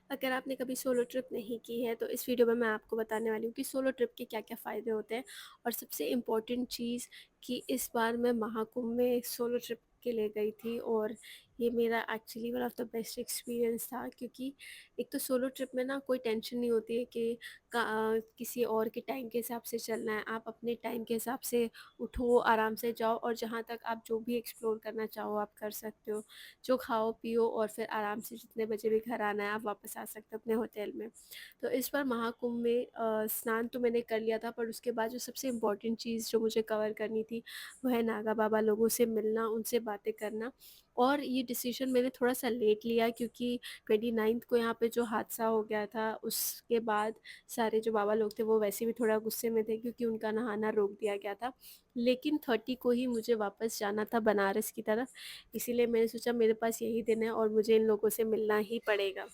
अगर आपने कभी सोलो ट्रिप नहीं की है तो इस वीडियो में मैं आपको बताने वाली हूँ कि सोलो ट्रिप के क्या क्या फ़ायदे होते हैं। और सबसे इम्पोर्टेंट चीज़ कि इस बार मैं महाकुंभ में सोलो ट्रिप के लिए गई थी, और ये मेरा actually one of the best experience था, क्योंकि एक तो सोलो ट्रिप में ना कोई टेंशन नहीं होती है कि किसी और के टाइम के हिसाब से चलना है। आप अपने टाइम के हिसाब से उठो, आराम से जाओ, और जहाँ तक आप जो भी एक्सप्लोर करना चाहो आप कर सकते हो। जो खाओ पियो और फिर आराम से जितने बजे भी घर आना है आप वापस आ सकते हो अपने होटल में। तो इस बार महाकुंभ में स्नान तो मैंने कर लिया था, पर उसके बाद जो सबसे इम्पोर्टेंट चीज़ जो मुझे कवर करनी थी वो है नागा बाबा लोगों से मिलना, उनसे बातें करना। और ये डिसीजन मैंने थोड़ा सा लेट लिया, क्योंकि 29 को यहाँ पे जो हादसा हो गया था उसके बाद सारे जो बाबा लोग थे वो वैसे भी थोड़ा गुस्से में थे, क्योंकि उनका नहाना रोक दिया गया था। लेकिन 30 को ही मुझे वापस जाना था बनारस की तरफ, इसीलिए मैंने सोचा मेरे पास यही दिन है और मुझे इन लोगों से मिलना ही पड़ेगा।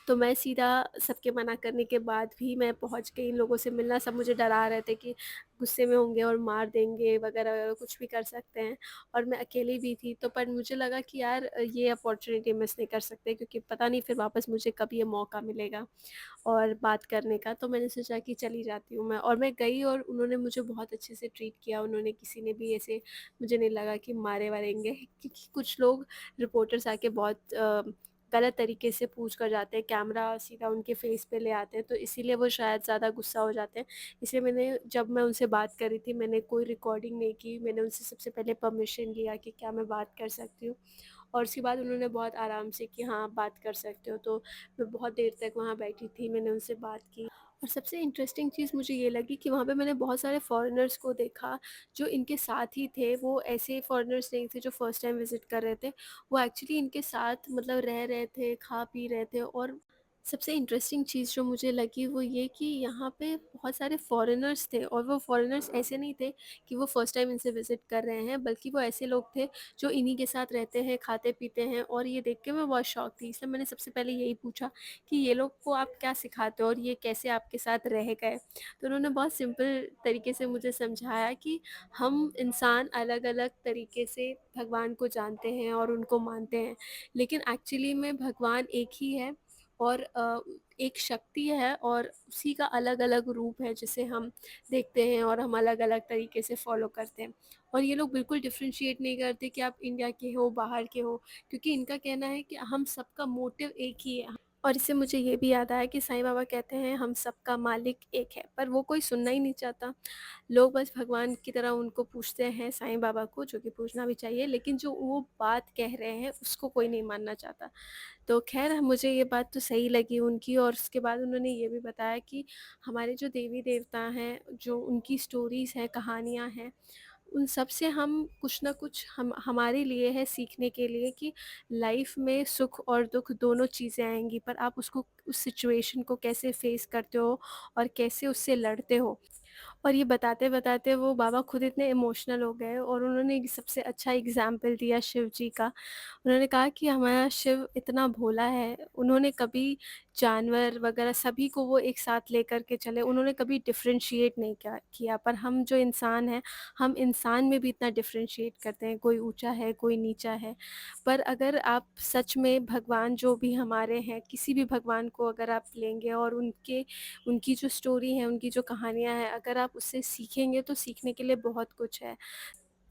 तो मैं सीधा, सबके मना करने के बाद भी मैं पहुंच गई इन लोगों से मिलना। सब मुझे डरा रहे थे कि गुस्से में होंगे और मार देंगे वगैरह वगैरह, कुछ भी कर सकते हैं। और मैं अकेली भी थी, तो पर मुझे लगा कि यार ये अपॉर्चुनिटी मिस नहीं कर सकते, क्योंकि पता नहीं फिर वापस मुझे कब ये मौका मिलेगा और बात करने का। तो मैंने सोचा कि चली जाती हूँ मैं, और मैं गई और उन्होंने मुझे बहुत अच्छे से ट्रीट किया। उन्होंने, किसी ने भी ऐसे, मुझे नहीं लगा कि मारे वारेंगे, क्योंकि कुछ लोग रिपोर्टर्स आके बहुत गलत तरीके से पूछ कर जाते हैं, कैमरा सीधा उनके फेस पे ले आते हैं, तो इसीलिए वो शायद ज़्यादा गुस्सा हो जाते हैं। इसलिए मैंने, जब मैं उनसे बात कर रही थी, मैंने कोई रिकॉर्डिंग नहीं की। मैंने उनसे सबसे पहले परमिशन लिया कि क्या मैं बात कर सकती हूँ, और उसके बाद उन्होंने बहुत आराम से कि हाँ आप बात कर सकते हो। तो मैं बहुत देर तक वहाँ बैठी थी, मैंने उनसे बात की। और सबसे इंटरेस्टिंग चीज़ मुझे ये लगी कि वहाँ पे मैंने बहुत सारे फॉरेनर्स को देखा जो इनके साथ ही थे। वो ऐसे फॉरेनर्स नहीं थे जो फर्स्ट टाइम विज़िट कर रहे थे, वो एक्चुअली इनके साथ मतलब रह रहे थे, खा पी रहे थे। और सबसे इंटरेस्टिंग चीज़ जो मुझे लगी वो ये कि यहाँ पे बहुत सारे फॉरेनर्स थे, और वो फॉरेनर्स ऐसे नहीं थे कि वो फर्स्ट टाइम इनसे विज़िट कर रहे हैं, बल्कि वो ऐसे लोग थे जो इन्हीं के साथ रहते हैं, खाते पीते हैं। और ये देख के मैं बहुत शॉक थी, इसलिए मैंने सबसे पहले यही पूछा कि ये लोग को आप क्या सिखाते हो और ये कैसे आपके साथ रह गए। तो उन्होंने बहुत सिंपल तरीके से मुझे समझाया कि हम इंसान अलग अलग तरीके से भगवान को जानते हैं और उनको मानते हैं, लेकिन एक्चुअली में भगवान एक ही है। और एक शक्ति है, और उसी का अलग अलग रूप है जिसे हम देखते हैं और हम अलग अलग तरीके से फॉलो करते हैं। और ये लोग बिल्कुल डिफ्रेंशिएट नहीं करते कि आप इंडिया के हो बाहर के हो, क्योंकि इनका कहना है कि हम सबका मोटिव एक ही है। और इससे मुझे ये भी याद आया कि साईं बाबा कहते हैं हम सबका मालिक एक है, पर वो कोई सुनना ही नहीं चाहता। लोग बस भगवान की तरह उनको पूछते हैं, साईं बाबा को, जो कि पूछना भी चाहिए, लेकिन जो वो बात कह रहे हैं उसको कोई नहीं मानना चाहता। तो ख़ैर मुझे ये बात तो सही लगी उनकी। और उसके बाद उन्होंने ये भी बताया कि हमारे जो देवी देवता हैं, जो उनकी स्टोरीज़ हैं, कहानियाँ हैं, उन सब से हम कुछ ना कुछ, हम हमारे लिए है सीखने के लिए कि लाइफ में सुख और दुख दोनों चीज़ें आएँगी, पर आप उसको, उस सिचुएशन को कैसे फ़ेस करते हो और कैसे उससे लड़ते हो। और ये बताते-बताते वो बाबा खुद इतने इमोशनल हो गए, और उन्होंने एक सबसे अच्छा एग्ज़ाम्पल दिया शिव जी का। उन्होंने कहा कि हमारा शिव इतना भोला है, उन्होंने कभी जानवर वग़ैरह सभी को वो एक साथ लेकर के चले, उन्होंने कभी डिफ़रेंशिएट नहीं किया। पर हम जो इंसान हैं, हम इंसान में भी इतना डिफ़रेंशिएट करते हैं, कोई ऊँचा है, कोई नीचा है। पर अगर आप सच में भगवान जो भी हमारे हैं, किसी भी भगवान को अगर आप लेंगे और उनकी जो स्टोरी है, उनकी जो कहानियाँ हैं, अगर आप उससे सीखेंगे तो सीखने के लिए बहुत कुछ है।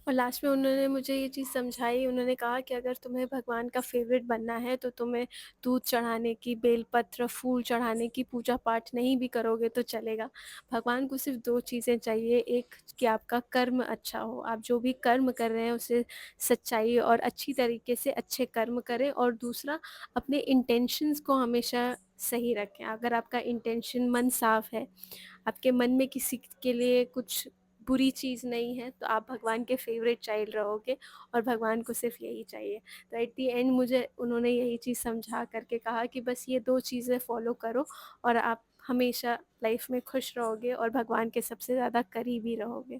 और लास्ट में उन्होंने मुझे ये चीज़ समझाई, उन्होंने कहा कि अगर तुम्हें भगवान का फ़ेवरेट बनना है तो तुम्हें दूध चढ़ाने की, बेलपत्र, फूल चढ़ाने की, पूजा-पाठ नहीं भी करोगे तो चलेगा। भगवान को सिर्फ़ 2 चीज़ें चाहिए, एक कि आपका कर्म अच्छा हो, आप जो भी कर्म कर रहे हैं उसे सच्चाई और अच्छी तरीके से अच्छे कर्म करें, और दूसरा अपने इंटेंशंस को हमेशा सही रखें। अगर आपका इंटेंशन, मन साफ़ है, आपके मन में किसी के लिए कुछ बुरी चीज़ नहीं है, तो आप भगवान के फ़ेवरेट चाइल्ड रहोगे, और भगवान को सिर्फ़ यही चाहिए। तो एट द एंड मुझे उन्होंने यही चीज़ समझा कर के कहा कि बस ये 2 चीज़ें फ़ॉलो करो और आप हमेशा लाइफ़ में खुश रहोगे और भगवान के सबसे ज़्यादा करीबी रहोगे।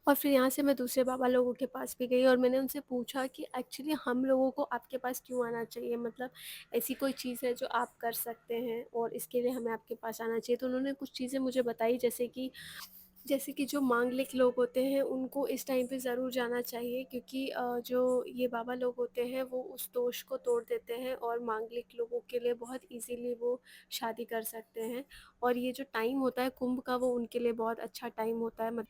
और फिर यहाँ से मैं दूसरे बाबा लोगों के पास भी गई, और मैंने उनसे पूछा कि एक्चुअली हम लोगों को आपके पास क्यों आना चाहिए, मतलब ऐसी कोई चीज़ है जो आप कर सकते हैं और इसके लिए हमें आपके पास आना चाहिए। तो उन्होंने कुछ चीज़ें मुझे बताई, जैसे कि जैसे कि जो मांगलिक लोग होते हैं उनको इस टाइम पे ज़रूर जाना चाहिए, क्योंकि जो ये बाबा लोग होते हैं वो उस दोष को तोड़ देते हैं और मांगलिक लोगों के लिए बहुत इजीली वो शादी कर सकते हैं। और ये जो टाइम होता है कुंभ का, वो उनके लिए बहुत अच्छा टाइम होता है।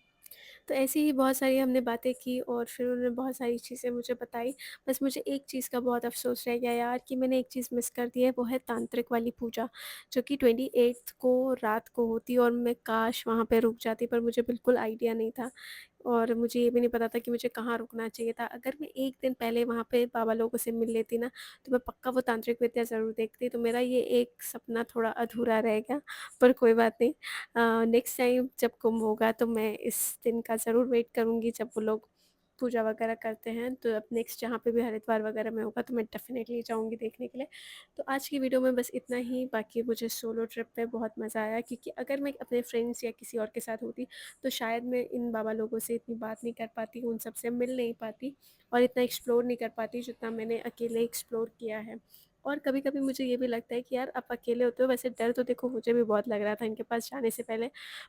तो ऐसे ही बहुत सारी हमने बातें की और फिर उन्होंने बहुत सारी चीज़ें मुझे बताई। बस मुझे एक चीज़ का बहुत अफ़सोस रह गया यार, कि मैंने एक चीज़ मिस कर दी है, वो है तांत्रिक वाली पूजा, जो कि 28th को रात को होती, और मैं काश वहाँ पे रुक जाती, पर मुझे बिल्कुल आइडिया नहीं था और मुझे ये भी नहीं पता था कि मुझे कहाँ रुकना चाहिए था। अगर मैं 1 दिन पहले वहाँ पे बाबा लोगों से मिल लेती ना, तो मैं पक्का वो तांत्रिक विद्या ज़रूर देखती। तो मेरा ये एक सपना थोड़ा अधूरा रह गया, पर कोई बात नहीं। नेक्स्ट टाइम जब कुंभ होगा तो मैं इस दिन का ज़रूर वेट करूँगी जब वो लोग पूजा वगैरह करते हैं। तो अब नेक्स्ट जहाँ पे भी हरिद्वार वगैरह में होगा तो मैं डेफ़िनेटली जाऊँगी देखने के लिए। तो आज की वीडियो में बस इतना ही। बाकी मुझे सोलो ट्रिप पे बहुत मज़ा आया, क्योंकि अगर मैं अपने फ्रेंड्स या किसी और के साथ होती तो शायद मैं इन बाबा लोगों से इतनी बात नहीं कर पाती, उन सब से मिल नहीं पाती और इतना एक्सप्लोर नहीं कर पाती जितना मैंने अकेले एक्सप्लोर किया है। और कभी-कभी मुझे ये भी लगता है कि यार आप अकेले होते हो, वैसे डर तो देखो मुझे भी बहुत लग रहा था इनके पास जाने से पहले,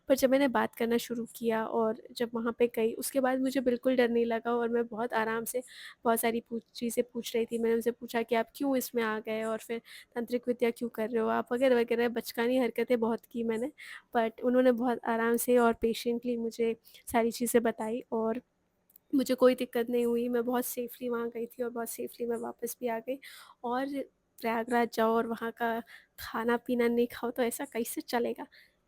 पर जब मैंने बात करना शुरू किया और जब वहाँ पे गई उसके बाद मुझे बिल्कुल डर नहीं लगा और मैं बहुत आराम से बहुत सारी चीज़ें पूछ रही थी। मैंने उनसे पूछा कि आप क्यों इसमें आ गए और फिर तांत्रिक विद्या क्यों कर रहे हो आप, वगैरह-वगैरह बचकानी हरकतें बहुत की मैंने। बट उन्होंने बहुत आराम से और पेशेंटली मुझे सारी चीज़ें बताई और मुझे कोई दिक्कत नहीं हुई। मैं बहुत सेफ़ली वहाँ गई थी और बहुत सेफ़ली मैं वापस भी आ गई। और प्रयागराज जाओ और वहाँ का खाना-पीना नहीं खाओ तो ऐसा कैसे चलेगा?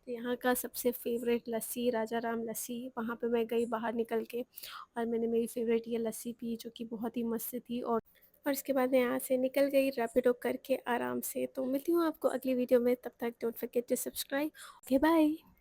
तो यहाँ का सबसे फ़ेवरेट लस्सी, राजा राम लस्सी, वहाँ पे मैं गई बाहर निकल के और मैंने मेरी फ़ेवरेट ये लस्सी पी, जो कि बहुत ही मस्त थी। और उसके बाद मैं यहाँ से निकल गई रैपिडो करके आराम से। तो मिलती हूँ आपको अगली वीडियो में, तब तक don't forget to subscribe. Okay bye.